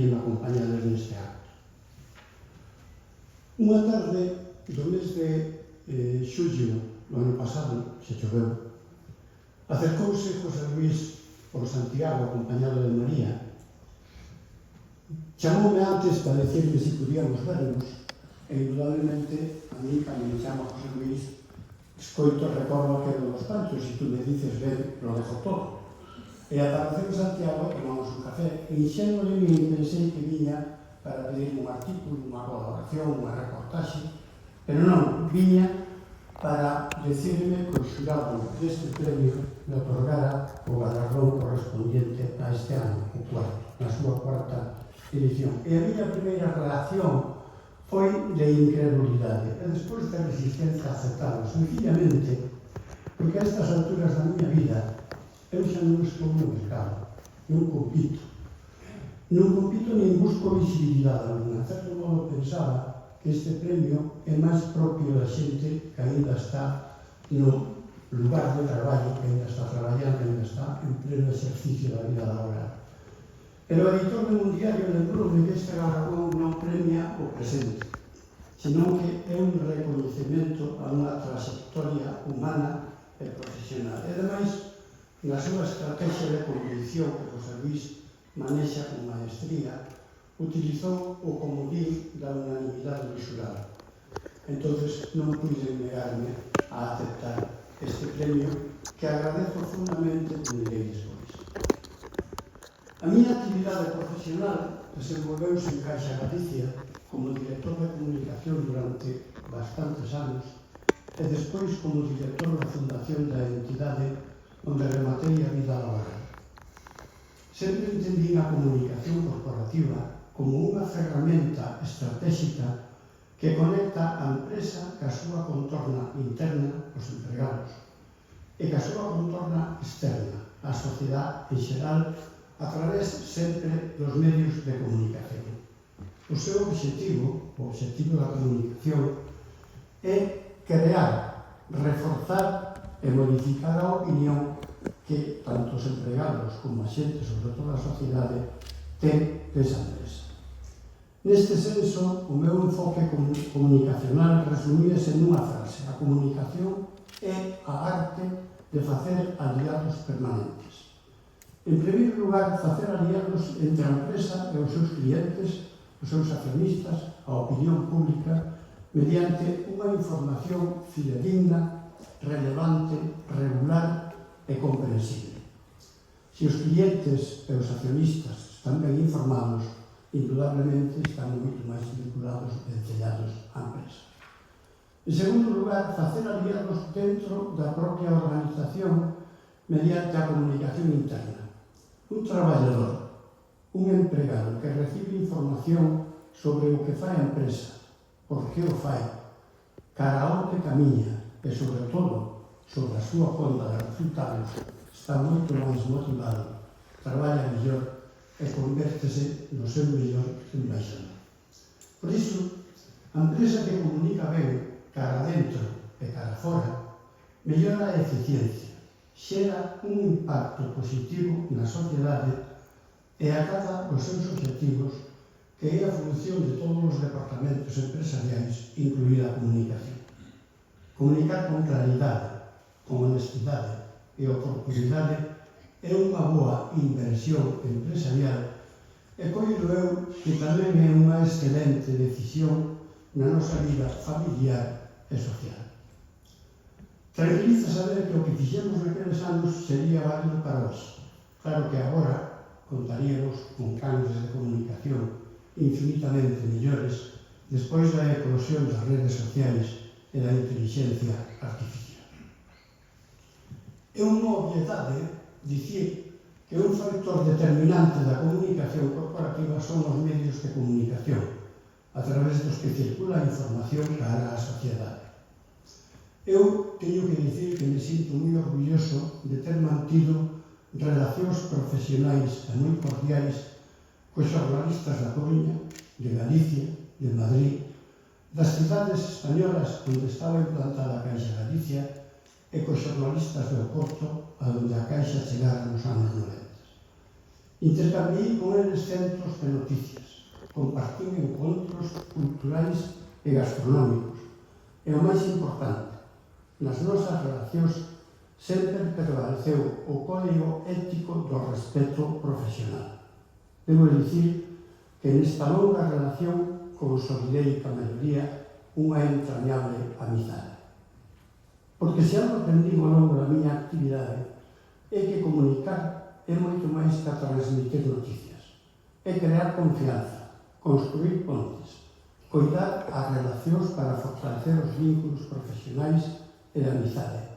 acompañados neste acto. Unha tarde do mes de xullo do ano pasado, se choveu, acercouse José Luis por Santiago acompañado de María. Chamoume antes para decirme se podíamos vernos e, indudablemente, a mí, cando me chama José Luis, escoito recordo aquilo dos panchos e tú me dices, ben, lo dejo todo. E apareceu Santiago, tomamos un café, e inxenuo de mí pensei que viña para pedir un artículo, unha colaboración, unha reportaxe, pero non, viña para decirme que o xurado deste premio me otorgara o galardón correspondiente a este ano, o cuarto, na súa cuarta edición. E a miña primeira relación foi de incredulidade, e despois de resistencia a aceptalo, sencillamente, porque a estas alturas da miña vida eu xa non estou no mercado, non compito. Non compito nin busco visibilidade alguna. De certo modo pensaba que este premio é máis propio da xente que ainda está no lugar de traballo, que ainda está traballando, que ainda está en pleno exercicio da vida laboral. Pero o editor de un diario lembrou-me que este galardón non premia o presente, senón que é un reconhecemento a unha trayectoria humana e profesional. E, ademais, na súa estrategia de convicción que José Luis manexa con maestría, utilizou o comodín da unanimidade do xurado. Entonces non pude negarme a aceptar este premio que agradezo profundamente que me deis hoxe. A miña actividade profesional desenvolveuse en Caixa Galicia como director de comunicación durante bastantes anos e despois como director da fundación da entidade onde rematei a vida laboral. Sempre entendí a comunicación corporativa como unha ferramenta estratégica que conecta a empresa ca súa contorna interna, os empregados, e ca súa contorna externa, a sociedade en xeral, a través sempre dos medios de comunicación. O seu obxectivo, o obxectivo da comunicación, é crear, reforzar e modificar a opinión que tanto os empregados como a xente, sobre todo a sociedade, ten desa empresa. Neste senso, o meu enfoque comunicacional resumíase nunha frase: a comunicación é a arte de facer aliados permanentes. En primeiro lugar, facer aliados entre a empresa e os seus clientes, os seus accionistas, a opinión pública, mediante unha información fidedigna, relevante, regular e comprensible. Se os clientes e os accionistas están ben informados, indudablemente están moito máis vinculados e encellados á empresa. En segundo lugar, facer aliados dentro da propia organización mediante a comunicación interna. Un traballador, un empregado que recibe información sobre o que fai a empresa, por que o fai, cara a onde camiña e, sobre todo, sobre a súa conta de resultados, está moito máis motivado, traballa mellor e convértese no seu mellor embaixador. Por iso, a empresa que comunica ben cara dentro e cara fora mellora a eficiencia, xera un impacto positivo na sociedade e acata os seus objetivos, que é a función de todos os departamentos empresariais, incluída a comunicación. Comunicar con claridade, con honestidade e oportunidade é unha boa inversión empresarial e coido eu que tamén é unha excelente decisión na nosa vida familiar e social. Tranquiliza saber que o que fixemos naqueles anos sería válido para hoxe. Claro que agora contaríamos con canales de comunicación infinitamente mellores despois da eclosión das redes sociais e da inteligencia artificial. É unha obviedade dicir que un factor determinante da comunicación corporativa son os medios de comunicación, a través dos que circula a información cara á sociedade. Eu teño que dicir que me sinto moi orgulloso de ter mantido relacións profesionais e moi cordiais cos xornalistas da Coruña, de Galicia, de Madrid, das cidades españolas onde estaba implantada a Caixa Galicia e cos xornalistas do Porto, a onde a Caixa chegara nos anos 90. Intercambiei con eles centros de noticias, compartín encontros culturais e gastronómicos, e o máis importante, nas nosas relacións sempre prevaleceu o código ético do respeto profesional. Debo dicir que nesta longa relación consolidei ca maioría unha entrañable amizade. Porque se algo aprendí ao longo da miña actividade é que comunicar é moito máis que transmitir noticias. É crear confianza, construir pontes, coidar as relacións para fortalecer os vínculos profesionais e de amizade.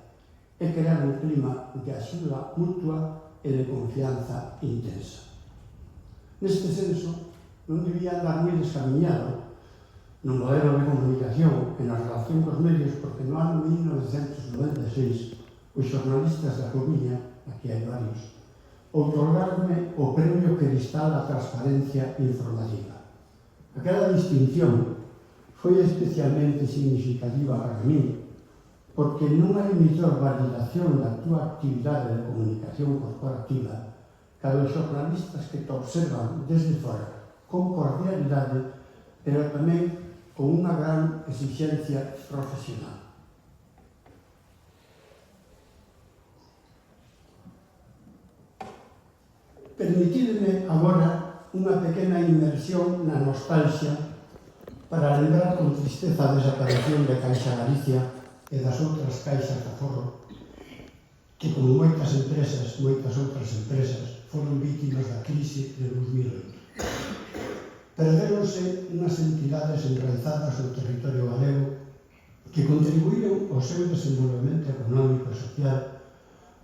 É crear un clima de axuda mutua e de confianza intensa. Neste senso, non debía andar moi descamiñado no modelo de comunicación e na relación cos medios, porque no ano 1996 os xornalistas da Coruña, aquí hai varios, outorgaronme o Premio Cristal á Transparencia Informativa. Aquela distinción foi especialmente significativa para mí, porque non hai mellor validación da túa actividade de comunicación corporativa que os xornalistas que te observan desde fora, con cordialidade, pero tamén con unha gran exixencia profesional. Permitidme agora unha pequena inmersión na nostalgia para lembrar con tristeza a desaparición de Caixa Galicia e das outras caixas de aforro que, como moitas outras empresas, foron vítimas da crise de 2008. Perderonse unhas entidades enraizadas no territorio galego que contribuíron ao seu desenvolvemento económico e social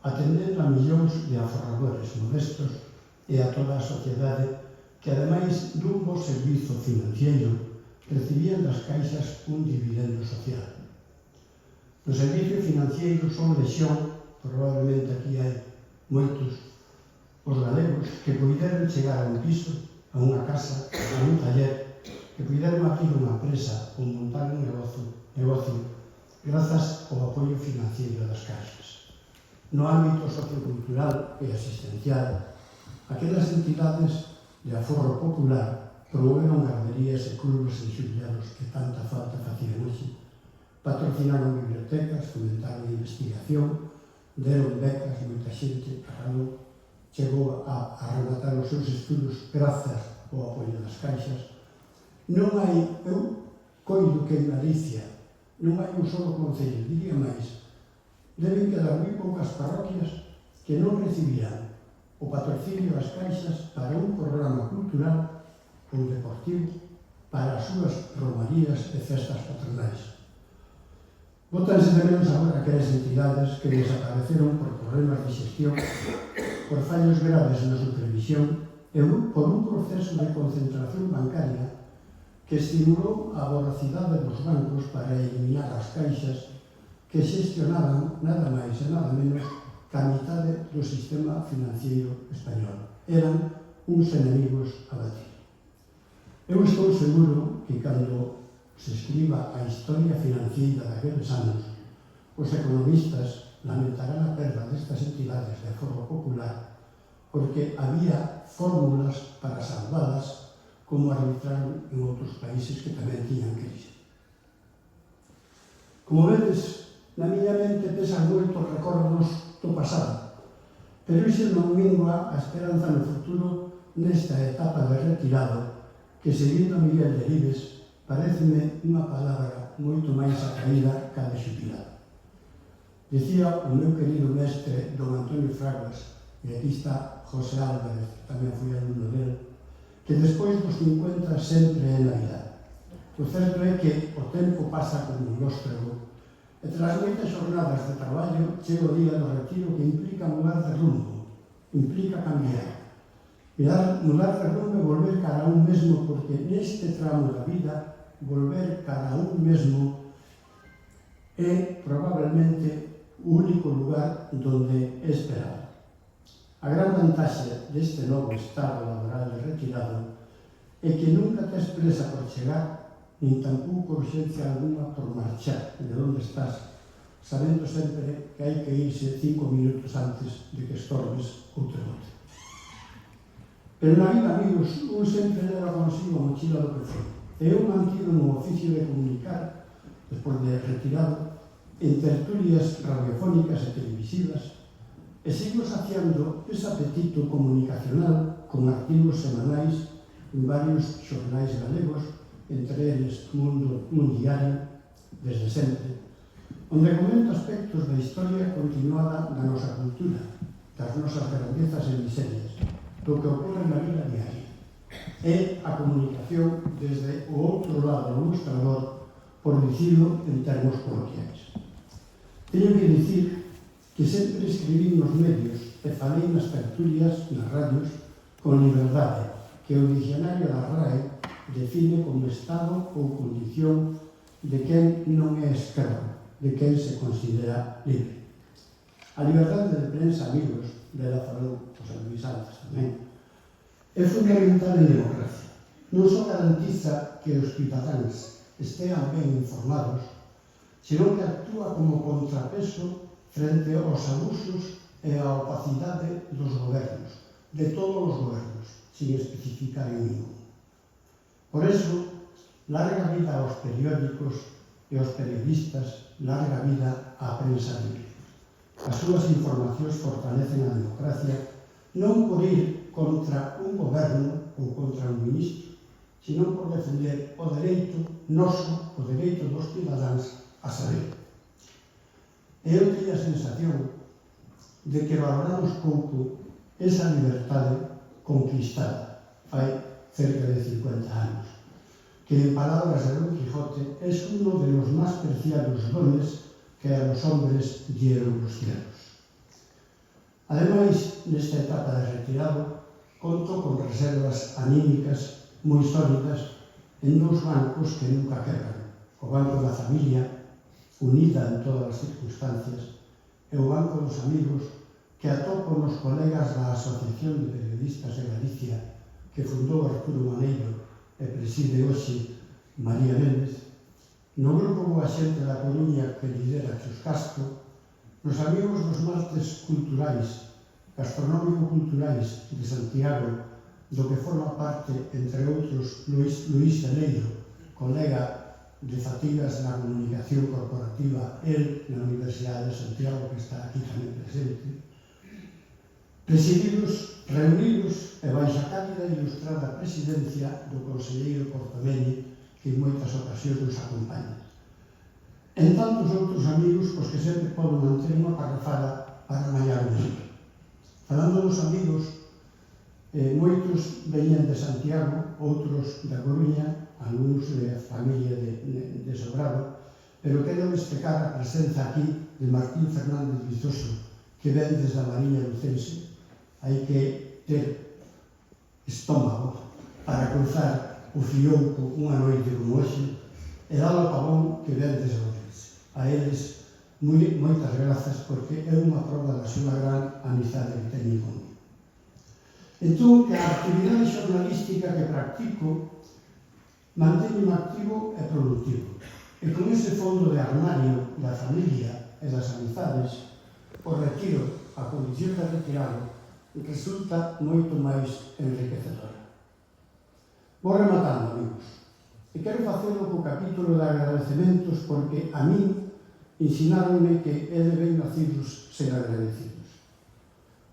atendendo a millóns de aforradores modestos e a toda a sociedade que, ademais dun bo servizo financiero, recibían das caixas un dividendo social. No servicio financiero son lexión, probablemente aquí hai moitos, os galegos que puideron chegar a un piso, a unha casa, a un taller, que puideron abrir unha empresa ou montar un negocio grazas ao apoio financiero das caixas. No ámbito sociocultural e asistencial, aquelas entidades de aforro popular promoveron garderías e clubes de xubilados que tanta falta facían hoxe, patrocinaron bibliotecas, fomentaron a investigación, deron becas, moita xente acabou, chegou a rematar os seus estudos grazas ao apoio das caixas. Non hai, eu coido que en Galicia non hai un solo concello, diría máis, deben quedar moi poucas parroquias que non recibirán o patrocinio das caixas para un programa cultural ou deportivo para as súas romarías e festas patronais. Bótanse de menos agora aquelas entidades que desapareceron por problemas de xestión, por fallos graves na supervisión e por un proceso de concentración bancaria que estimulou a voracidade dos bancos para eliminar as caixas que xestionaban nada máis e nada menos que a mitade do sistema financiero español. Eran uns enemigos a batir. Eu estou seguro que cando se escriba a historia financiera daqueles anos, os economistas lamentarán a perda destas entidades de aforro popular porque había fórmulas para salvadas como arbitraron en outros países que tamén tiñan crise. Como vedes, na miña mente pesan moitos recordos do pasado, pero iso non mingua a esperanza no futuro nesta etapa de retirado que, seguindo Miguel Delibes, pareceme unha palabra moito máis atraída que a de xubilado. Dicía o meu querido mestre don Antonio Fraguas, e aquí está José Álvarez, tamén fui alumno del, que despois dos 50 sempre é Navidad. O certo é que o tempo pasa como un lóstrego e tras moitas jornadas de traballo chega o día do retiro que implica mudar de rumbo, implica cambiar. Mudar de rumbo e volver cara a un mesmo, porque neste tramo da vida volver cara a un mesmo é probablemente o único lugar donde é esperado. A gran vantaxe deste novo estado laboral de retirado é que nunca tes presa por chegar, nin tampouco urxencia alguna por marchar de onde estás, sabendo sempre que hai que irse 5 minutos antes de que estorbes outro bote. Pero na vida, amigos, un sempre leva consigo a mochila do que foi. E eu mantido no oficio de comunicar, despois de retirado, en tertulias radiofónicas e televisivas, e sigo saciando ese apetito comunicacional con artigos semanais en varios xornais galegos, entre eles Mundo Mundial, desde sempre, onde comento aspectos da historia continuada da nosa cultura, das nosas grandezas e miserias, do que ocorre na vida diaria. É a comunicación desde o outro lado do mostrador, por dicilo en termos coloquiais. Teño que dicir que sempre escribí nos medios e falei nas tertulias, nas radios, con liberdade, que o dicionario da RAE define como estado ou condición de quen non é escravo, de quen se considera libre. A liberdade de prensa, amigos, dela falou José Luis Santos tamén, é fundamental en democracia. Non só garantiza que os cidadáns estean ben informados, senón que actúa como contrapeso frente aos abusos e a opacidade dos gobernos, de todos os gobernos, sin especificar en ningún. Por eso, larga vida aos periódicos e aos periodistas, larga vida á prensa libre. As súas informacións fortalecen a democracia non por ir contra un goberno ou contra un ministro, sino por defender o dereito noso, o dereito dos cidadáns a saber. E eu teño a sensación de que valoramos pouco esa liberdade conquistada fai cerca de 50 anos, que en palabras de Don Quijote es uno de los más preciados dones que a los hombres dieron los cielos. Ademais, nesta etapa de retirado, conto con reservas anímicas moi sólidas en dous bancos que nunca quebran: o Banco da Familia, unida en todas as circunstancias, e o Banco dos Amigos, que atopo nos colegas da Asociación de Periodistas de Galicia, que fundou Arturo Maneiro e preside hoxe María Méndez, no Grupo Boa Xente da Coruña, que lidera Chus Castro, nos Amigos dos Martes Culturais, gastronómico-culturais de Santiago, do que forma parte, entre outros, Luís Celeiro, colega de fatigas na comunicación corporativa, el na Universidade de Santiago, que está aquí tamén presente, presididos, reunidos e baixa cálida e ilustrada presidencia do conselleiro Portomeni, que en moitas ocasións nos acompaña. En tantos outros amigos, cos que sempre podo manter unha parrafada para mallar o mesmo. Falando dos amigos, moitos veñen de Santiago, outros da Coruña, algúns de familia de Sobrado, pero quero destacar a presenza aquí de Martín Fernández Vizoso, que ven desde a Mariña Lucense. Hai que ter estómago para cruzar o Fiouco unha noite como hoxe, e dar ao Pavón, que ven desde Ourense. A eles, moitas grazas, porque é unha prova da súa gran amizade que teñen comigo. Entón, que a actividade xornalística que practico manteño activo e productivo. E con ese fondo de armario da familia e das amizades, o retiro, a condición de retirado, resulta moito máis enriquecedora. Vou rematando, amigos. E quero facelo co capítulo de agradecementos porque a min ensinaronme que é de ben nacidos ser agradecidos.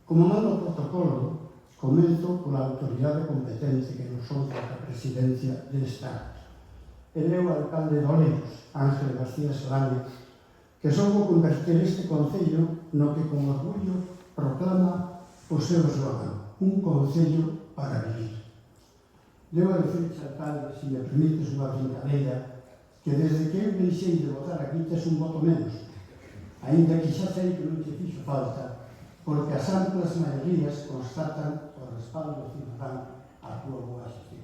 Como mando o protocolo, comento pola autoridade competente que nos honra a presidencia deste acto. El é o alcalde de Oleiros, Ángel García Solane, que soubo converter este concello no que con orgullo proclama o seu eslogan: un concello para vivir. Debo dicir, alcalde, se me permites unha brincadeira, que desde que eu deixei de votar aquí tes un voto menos, aínda que xa sei que non te fixo falta, porque as amplas maiorías constatan o respaldo cidadán á túa boa xestión.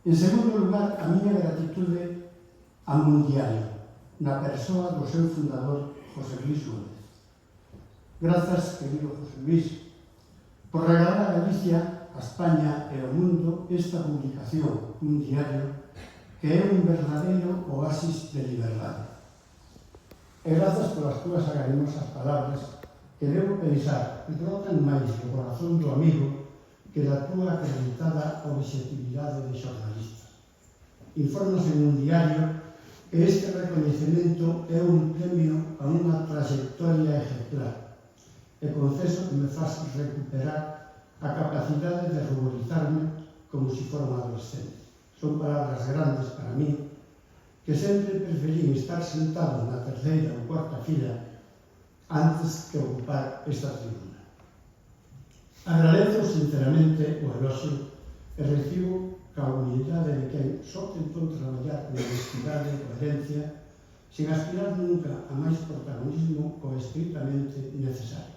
En segundo lugar, a miña gratitude a Mundial, na persoa do seu fundador, José Luis Gómez. Grazas, querido José Luis, por regalar a Galicia, a España e ao mundo esta publicación, un diario, que é un verdadeiro oasis de liberdade. E grazas polas túas agarimosas palabras que debo pensar que brotan máis do corazón do amigo que da túa acreditada objetividade de xornalista. Informas en un diario que este recoñecemento é un premio a unha trayectoria ejemplar e confeso que me faz recuperar a capacidade de ruborizarme como se fora un adolescente. Son palabras grandes para mí, que sempre preferí estar sentado na terceira ou cuarta fila antes que ocupar esta tribuna. Agradezo sinceramente o elogio e recibo ca humildade de quen só tentou traballar con honestidade e coherencia sen aspirar nunca a máis protagonismo o estritamente necesario.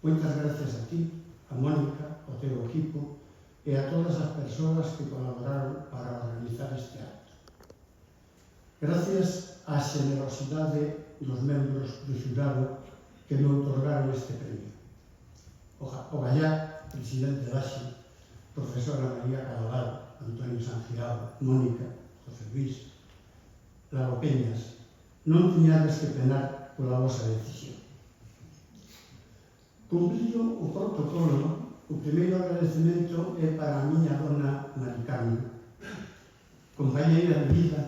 Moitas gracias a ti, a Mónica, ao teu equipo e a todas as persoas que colaboraron para organizar este acto. Gracias á xenerosidade dos membros do xurado que me outorgaron este premio. O Gallá, presidente da AXE, profesora María Cadalado, Antonio Sangiao, Mónica, José Luis, Lago Peñas, non tiñades que penar pola vosa decisión. Cumprido o protocolo, o primeiro agradecemento é para a miña dona Mari Carmen, compañeira de vida,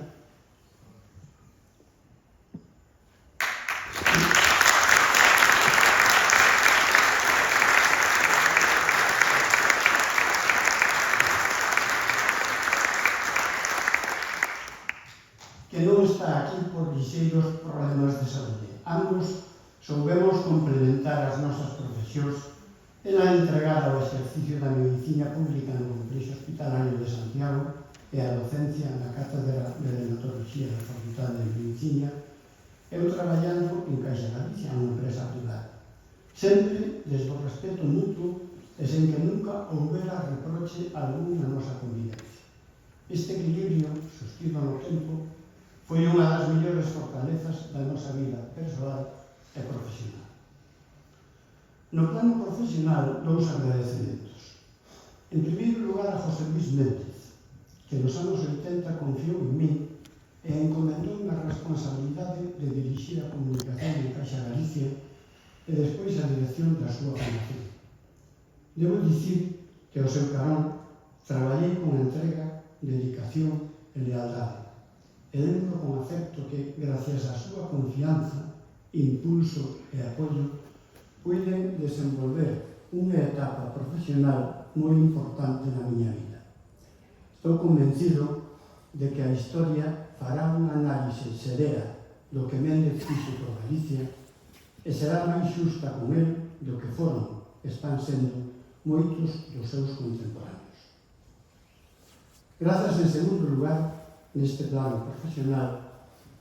que non está aquí por lixeiros problemas de saúde. Ambos soubemos complementar as nosas profesións e na entregada ao exercicio da medicina pública no Complexo Hospitalario de Santiago e a docencia na Cátedra de Dermatoloxía da Facultade de Medicina, eu traballando en Caixa Galicia, unha empresa privada. Sempre desde o respeto mutuo e sen que nunca houbera reproche algún na nosa convivencia. Este equilibrio, sostido no tempo, foi unha das mellores fortalezas da nosa vida persoal e profesional. No plano profesional, dous agradecementos. En primeiro lugar, a José Luis Méndez, que nos anos 80 confiou en min e encomendou unha responsabilidade de dirixir a comunicación en Caixa Galicia e despois a dirección da súa fundación. Debo dicir que ao seu carón traballei con entrega, dedicación e lealdade. E lembro con afecto que, gracias á súa confianza, impulso e apoio, puiden desenvolver unha etapa profesional moi importante na miña vida. Estou convencido de que a historia fará unha análise serena do que Méndez fixo por Galicia e será máis xusta con el do que foron, están sendo, moitos dos seus contemporáneos. Grazas, en segundo lugar, neste plano profesional,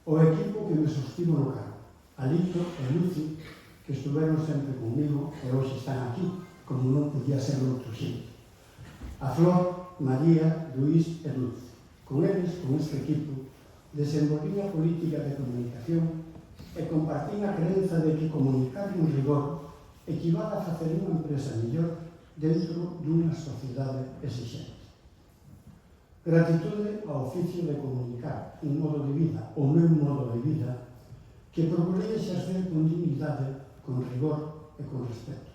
o equipo que me sostivo no cargo, Alito e Luci, que estuveron sempre comigo e hoxe están aquí, como non podía ser outro xeito. A Flor, María, Luís e Luz. Con eles, con este equipo, desenvolví a política de comunicación e compartí a creenza de que comunicar con rigor equivale a facer unha empresa mellor dentro dunha sociedade exixente. Gratitude ao oficio de comunicar, un modo de vida, o meu modo de vida, que procurei exercer con dignidade, con rigor e con respeto.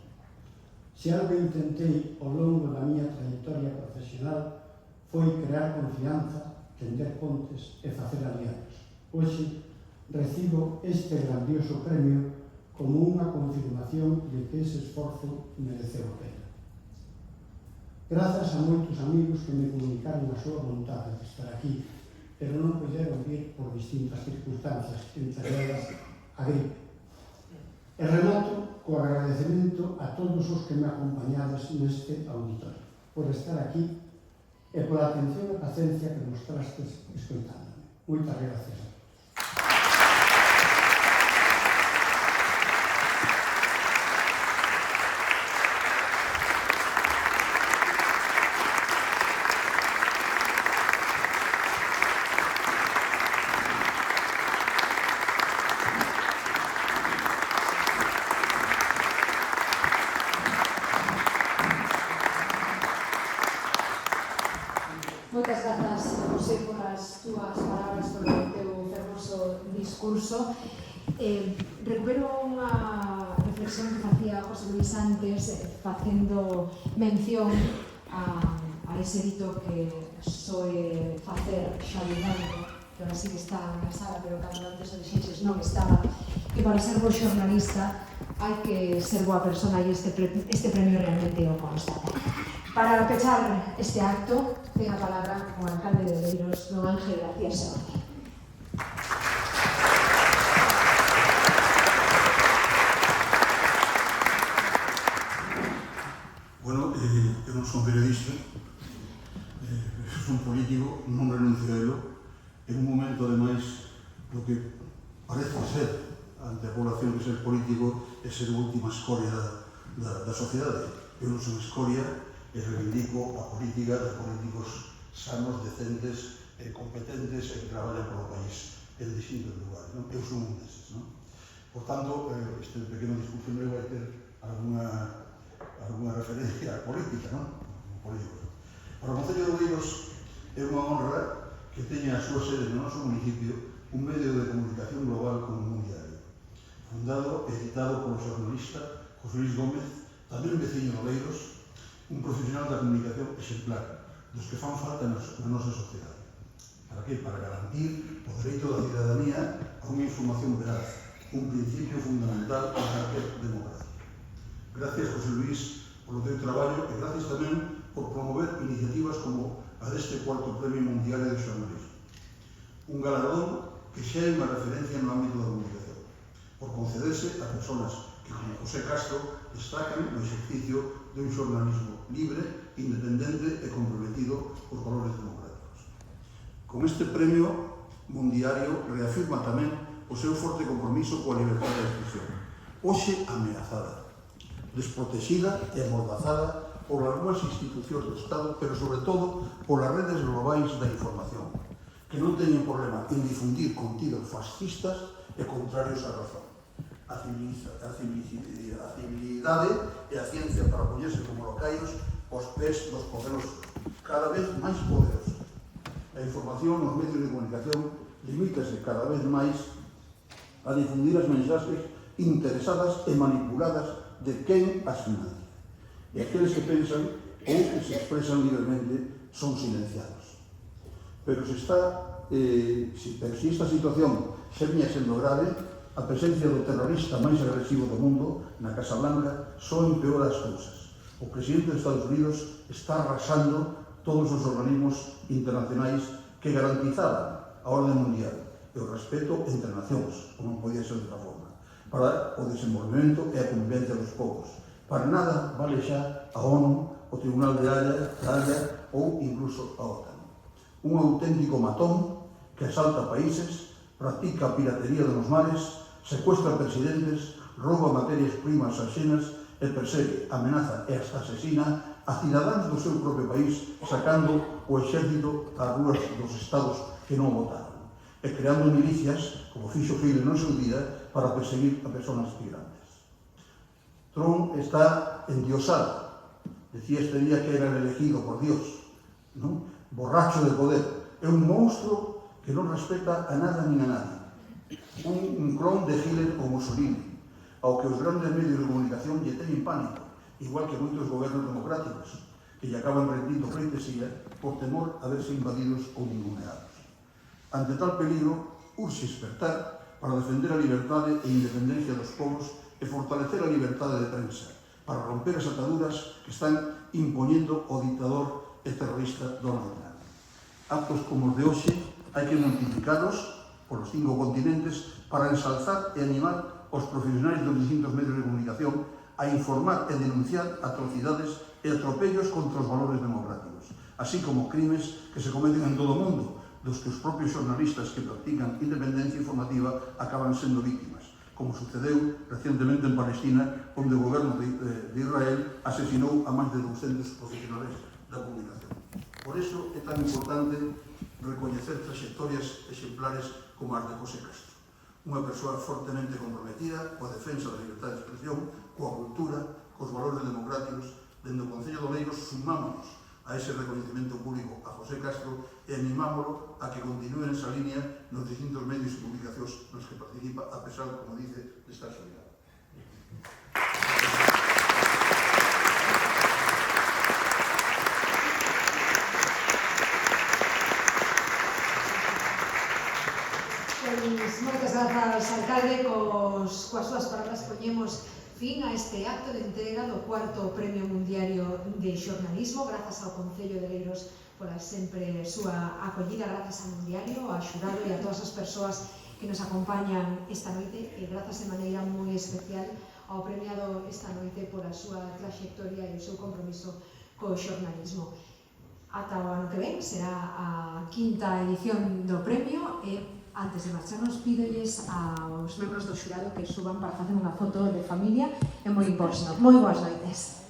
Se algo intentei ao longo da miña trayectoria profesional foi crear confianza, tender pontes e facer aliados. Hoxe recibo este grandioso premio como unha confirmación de que ese esforzo mereceu a pena. Grazas a moitos amigos que me comunicaron a súa vontade de estar aquí, pero non puderon vir por distintas circunstancias, entre elas a gripe. E remato co agradecemento a todos os que me acompañades neste auditorio, por estar aquí e pola atención e paciencia que mostrastes escoitándome. Moitas gracias a todos. Moitas grazas, José, por as túas palabras, por o teu fermoso discurso. Recupero unha reflexión que facía José Luis antes, facendo mención a ese dito que soe facer xalidando, que ahora sí que está na sala, pero cando antes o dixeches non estaba, que para ser bo xornalista hai que ser boa persona e este premio realmente o constata. Para pechar este acto, ten a palabra o alcalde de Oleiros, don Ángel García Seoane. Bueno, eu non son periodista, son político, non renuncio a elo. En un momento, ademais, do que parece ser ante a población que ser político é ser a última escoria da sociedade. Eu non son escoria e reivindico a política de políticos sanos, decentes, competentes e que traballan polo país en distintos lugares. Eu son un deses. Por tanto, este pequeno discurso meu vai ter alguna referencia política, non? Para o Concello de Oleiros é unha honra que teña a súa sede no noso municipio un medio de comunicación global como un diario, fundado e editado polo xornalista José Luis Gómez, tamén veciño de Oleiros, un profesional da comunicación exemplar, dos que fan falta na nosa sociedade. Para que? Para garantir o dereito da cidadanía a unha información veraz, un principio fundamental para calquer democracia. Gracias, José Luis, polo teu traballo e gracias tamén por promover iniciativas como a deste cuarto Premio Mundial de Xornalismo. Un galardón que xa é unha referencia no ámbito da comunicación, por concederse a personas que, como José Castro, destacan no exercicio de un xornalismo libre, independente e comprometido por valores democráticos. Con este premio mundiario reafirma tamén o seu forte compromiso coa liberdade de expresión, hoxe ameazada, desprotexida e amordazada por algunhas institucións do Estado, pero sobre todo polas redes globais da información, que non teñen problema en difundir contidos fascistas e contrarios á razón. A civilidade e a ciencia para poñerse como locaios aos pés dos poderosos, cada vez máis poderosos. A información nos medios de comunicación limítase cada vez máis a difundir as mensaxes interesadas e manipuladas de quen as financia. E aqueles que pensan ou que se expresan libremente son silenciados. Pero si esta situación xa viña sendo grave, a presencia do terrorista máis agresivo do mundo na Casa Blanca só empeora as cousas. O presidente de Estados Unidos está arrasando todos os organismos internacionais que garantizaban a orde mundial e o respeto entre nacións, como non podía ser de outra forma, para o desenvolvemento e a convivencia dos povos. Para nada vale xa a ONU, o Tribunal de Haia ou incluso a OTAN. Un auténtico matón que asalta países, practica a piratería de nos mares, secuestra presidentes, rouba materias primas axenas e persegue, amenaza e hasta asesina a cidadáns do seu propio país, sacando o exército ás rúas dos estados que non votaron e creando milicias, como fixo Fidel no seu día, para perseguir a persoas migrantes. Trump está endiosado. Decía este día que era el elegido por Dios, ¿no? Borracho de poder. É un monstruo que non respeta a nada nin a nadie. Un clon de Hitler ou Mussolini, ao que os grandes medios de comunicación lle teñen pánico, igual que moitos gobernos democráticos, que lle acaban rendindo pleitesía por temor a verse invadidos ou ninguneados. Ante tal peligro, urxe despertar para defender a liberdade e independencia dos povos e fortalecer a liberdade de prensa, para romper as ataduras que están impoñendo o dictador e terrorista Donald Trump. Actos como os de hoxe hai que multiplicalos polos 5 continentes para ensalzar e animar os profesionais dos distintos medios de comunicación a informar e denunciar atrocidades e atropellos contra os valores democráticos, así como crimes que se cometen en todo o mundo, dos que os propios xornalistas que practican independencia informativa acaban sendo víctimas, como sucedeu recientemente en Palestina, onde o goberno de Israel asesinou a máis de 200 profesionales da comunicación. Por iso é tan importante recoñecer trayectorias exemplares como as de José Castro, unha persoa fortemente comprometida coa defensa da libertade de expresión, coa cultura, cos valores democráticos. Dende o Concello de Oleiros sumámonos a ese reconhecimento público a José Castro e animámoslo a que continúe en esa línea nos distintos medios de comunicación nos que participa, a pesar, como dice, de estar solidario. tarde, coas súas palabras, poñemos fin a este acto de entrega do cuarto Premio Mundiario de Xornalismo, grazas ao Concello de Leiros pola sempre súa acollida, grazas ao Mundiario, ao xurado e a todas as persoas que nos acompañan esta noite, e grazas de maneira moi especial ao premiado esta noite pola súa traxectoria e o seu compromiso co xornalismo. Ata o ano que ven será a quinta edición do premio e antes de marcharnos pídolles aos membros do xurado que suban para facer unha foto de familia e moi boas noites.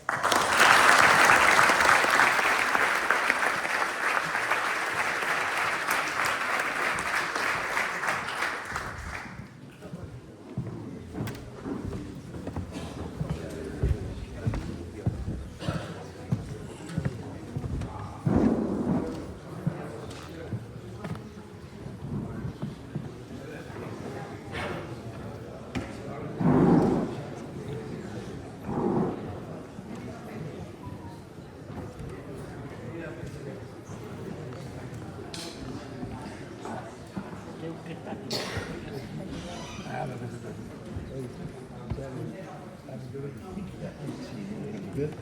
Good.